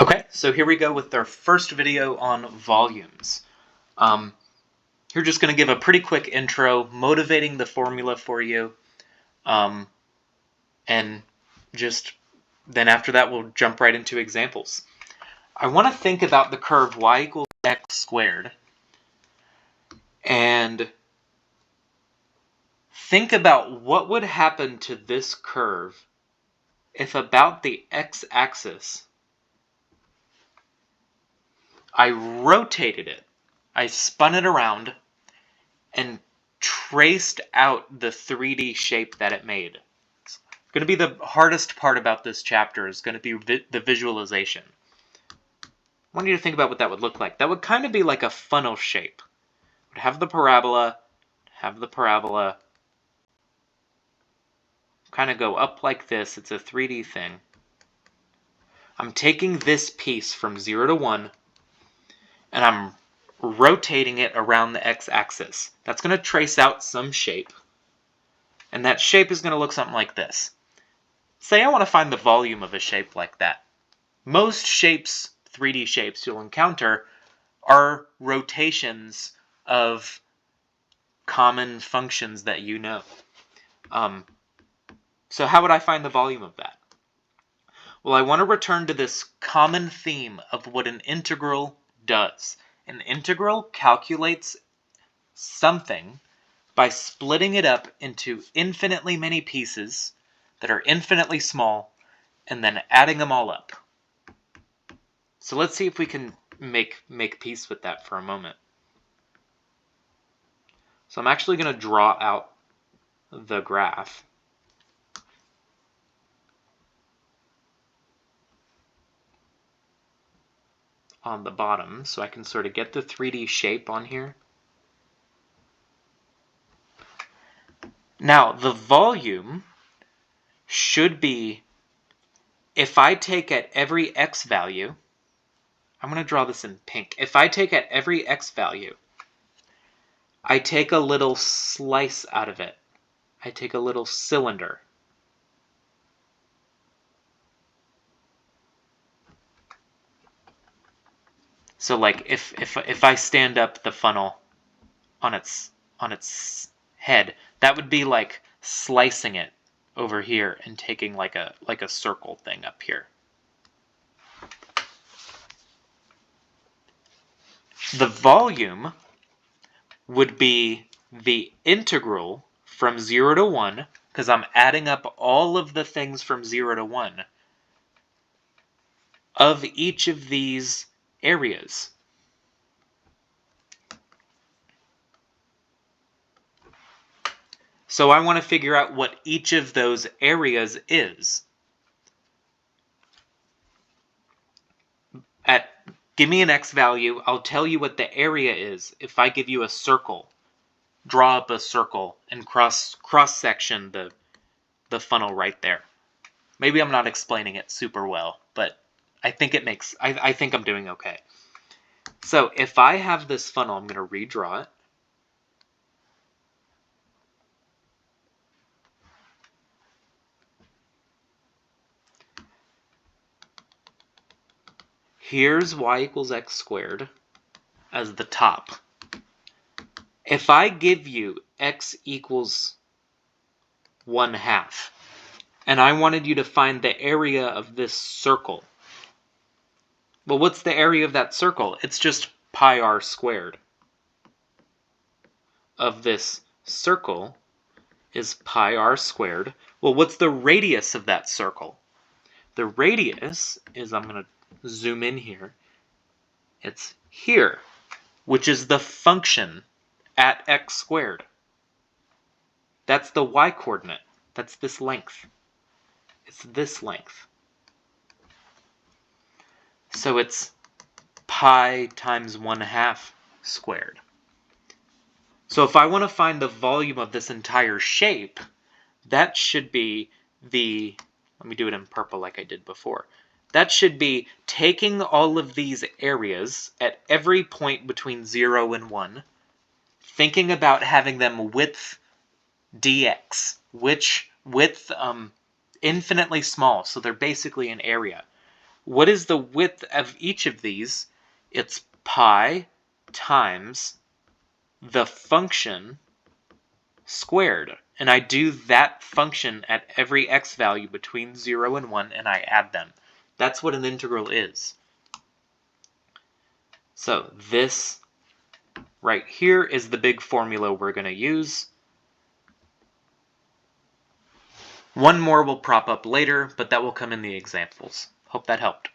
Okay, so here we go with our first video on volumes. You're just going to give a pretty quick intro, motivating the formula for you, and just then after that we'll jump right into examples. I want to think about the curve y equals x squared, and think about what would happen to this curve if about the x-axis I rotated it, I spun it around, and traced out the 3D shape that it made. It's going to be the hardest part about this chapter is going to be the visualization. I want you to think about what that would look like. That would kind of be like a funnel shape. It would have the parabola, kind of go up like this. It's a 3D thing. I'm taking this piece from 0 to 1, and I'm rotating it around the x-axis. That's going to trace out some shape, and that shape is going to look something like this. Say I want to find the volume of a shape like that. Most shapes, 3D shapes you'll encounter, are rotations of common functions that you know. So how would I find the volume of that? Well, I want to return to this common theme of what an integral does. An integral calculates something by splitting it up into infinitely many pieces that are infinitely small and then adding them all up. So let's see if we can make peace with that for a moment. So I'm actually going to draw out the graph. On the bottom, so I can sort of get the 3D shape on here. Now, the volume should be, if I take at every x value, I'm going to draw this in pink. If I take at every x value, I take a little slice out of it. I take a little cylinder. So like if I stand up the funnel on its head, that would be like slicing it over here and taking like a circle thing up here. The volume would be the integral from 0 to 1, because I'm adding up all of the things from 0 to 1, of each of these areas. So I want to figure out what each of those areas is. Give me an x value, I'll tell you what the area is if I give you a circle. Draw up a circle and cross-section the funnel right there. Maybe I'm not explaining it super well, but I think it makes, I think I'm doing okay. So if I have this funnel, I'm going to redraw it. Here's y equals x squared as the top. If I give you x equals 1/2, and I wanted you to find the area of this circle, well, what's the area of that circle? It's just pi r squared. Of this circle is pi r squared. Well, what's the radius of that circle? The radius is, I'm going to zoom in here, it's here, which is the function at x squared. That's the y-coordinate. That's this length. It's this length. So it's pi times 1/2 squared. So if I want to find the volume of this entire shape, that should be the, let me do it in purple like I did before. That should be taking all of these areas at every point between 0 and 1, thinking about having them width dx, which width infinitely small, so they're basically an area. What is the width of each of these? It's pi times the function squared. And I do that function at every x value between 0 and 1, and I add them. That's what an integral is. So this right here is the big formula we're going to use. One more will prop up later, but that will come in the examples. Hope that helped.